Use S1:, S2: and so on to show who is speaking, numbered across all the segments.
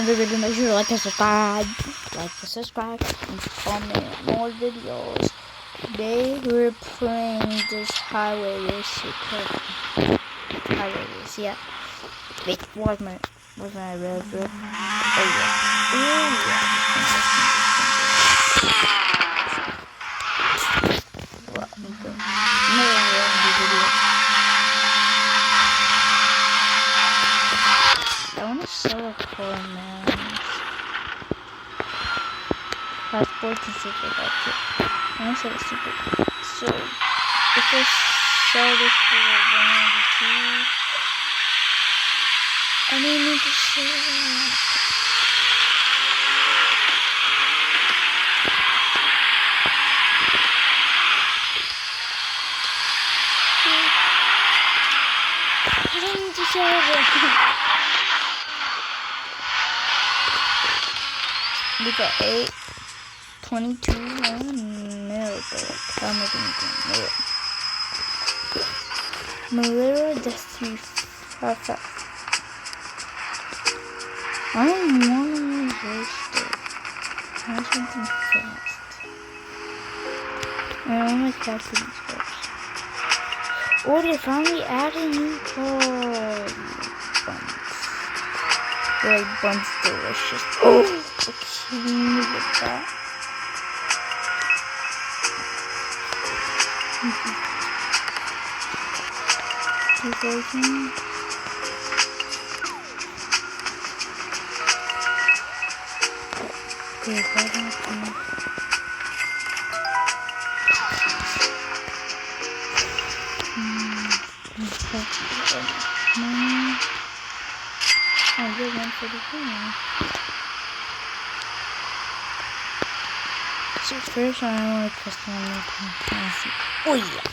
S1: the video, make sure you like and subscribe. And comment more videos. Today we're playing this highway race. Highway race, yeah. Wait, where's my red roof? Oh yeah. Oh yeah. Well, I want to sell a car, man. Passport and stuff like that too. I want to sell a super. So, if I sell this for 192, I need to sell it. I don't need to sell it. We got 8, 22, I'm making it. Malera Destiny 5. I don't want to waste it. I want something fast. I want my captain's first. Oh, they finally added new cars. They're like buns delicious. Oh, okay, look at that. I did one for the thing. So first I want to press the one. Oh yeah.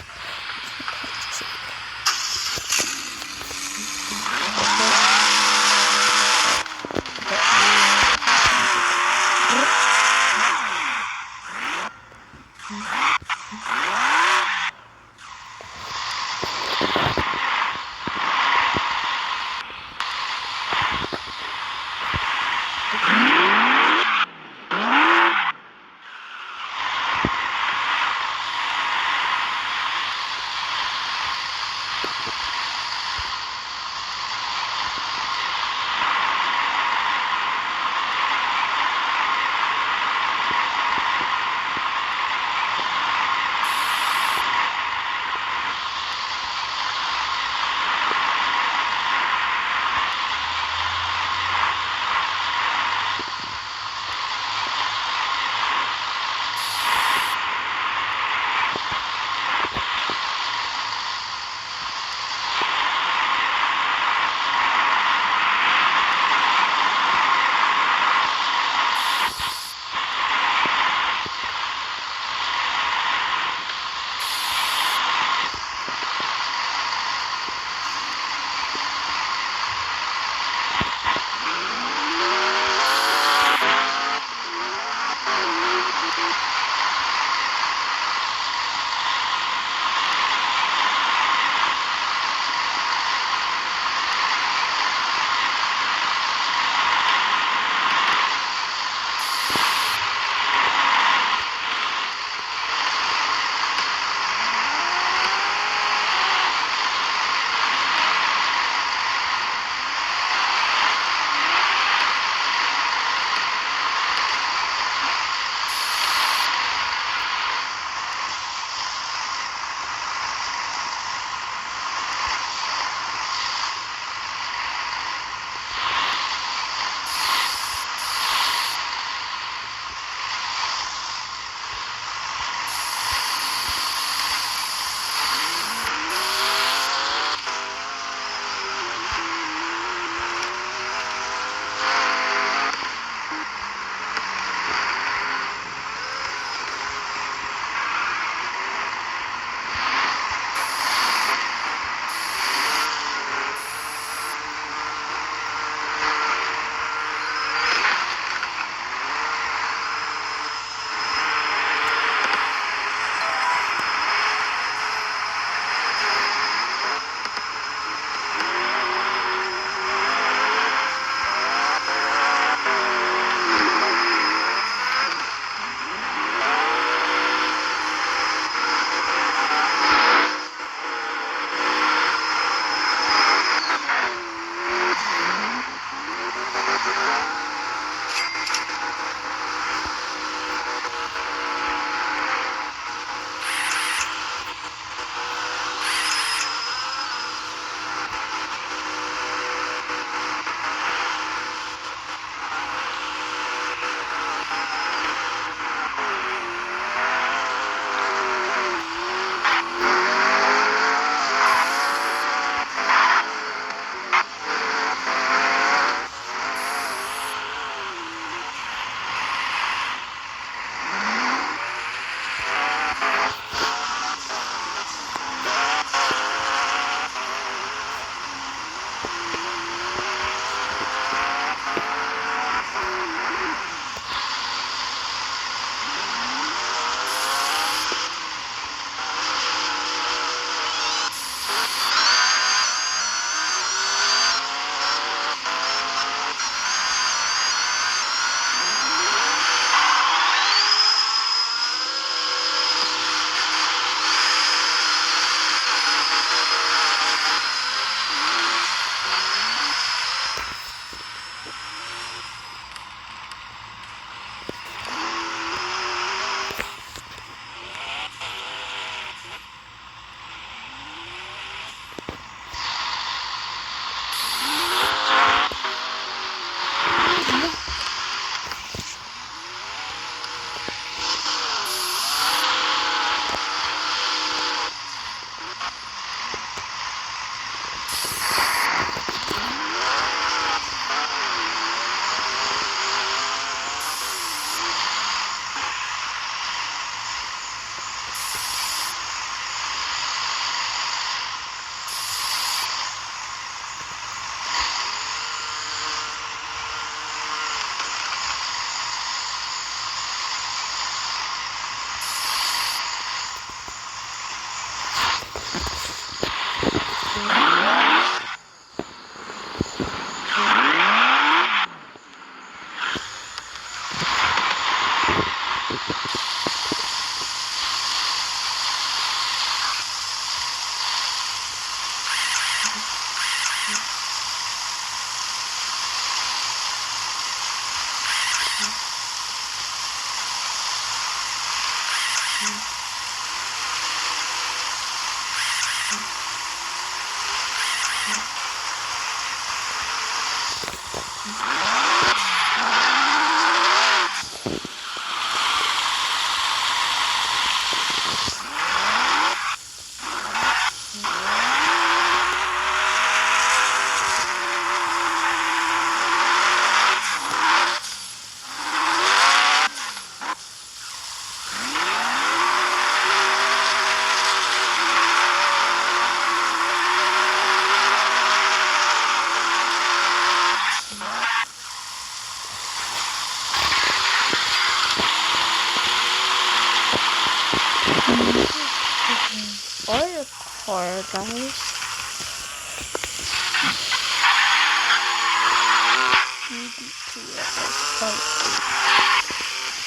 S1: guys.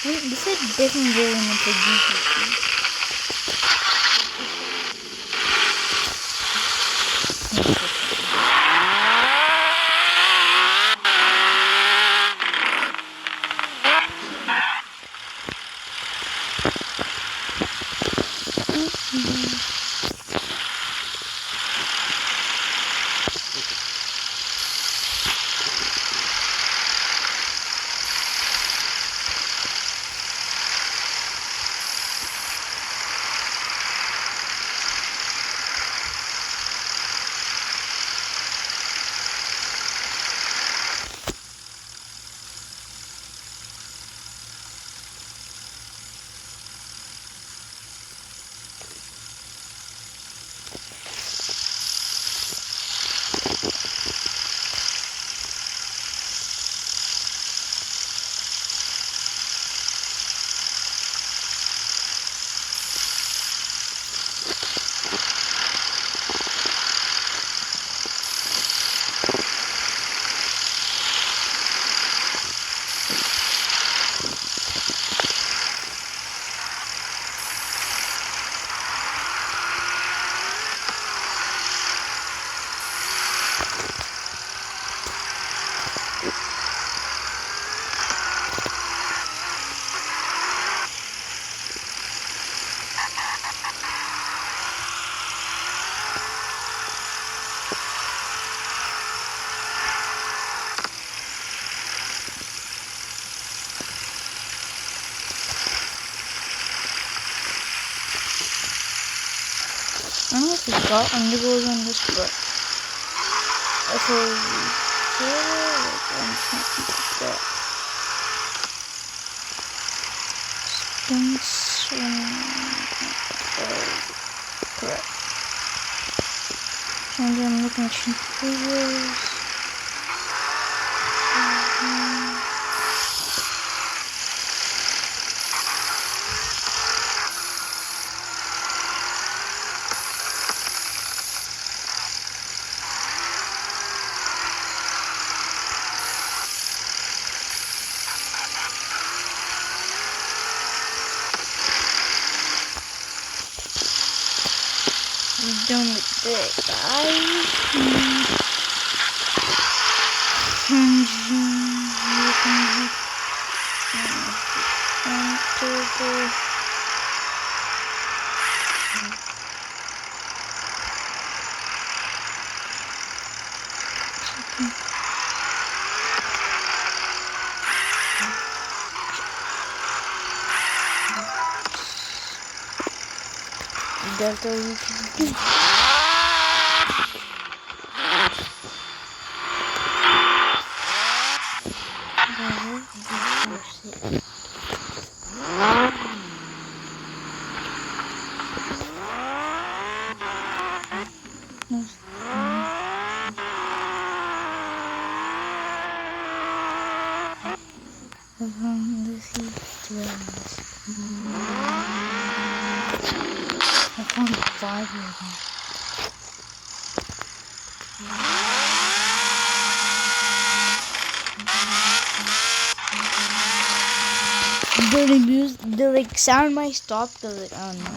S1: This is different variant of GTC. I don't know if we got undergoes on this, but if we kill it, I'm thinking that spin swing. Correct. And then I'm looking at some videos. Done with it, guys. Delta I found 5 of them. The like sound might stop because like I don't know.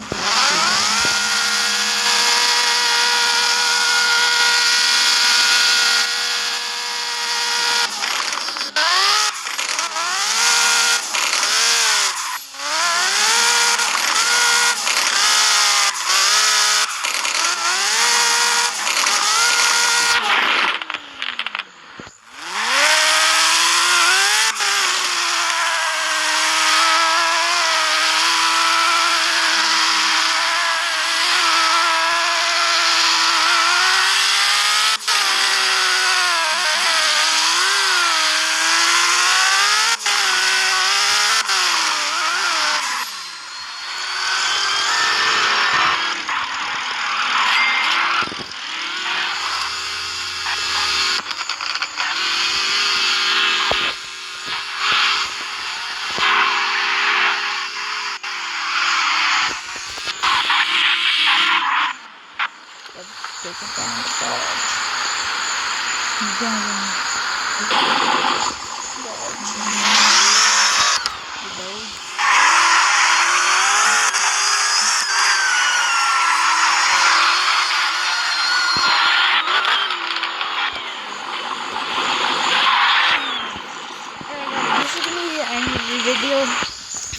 S1: video.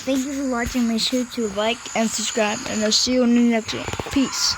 S1: Thank you for watching. Make sure to like and subscribe, and I'll see you in the next one. Peace.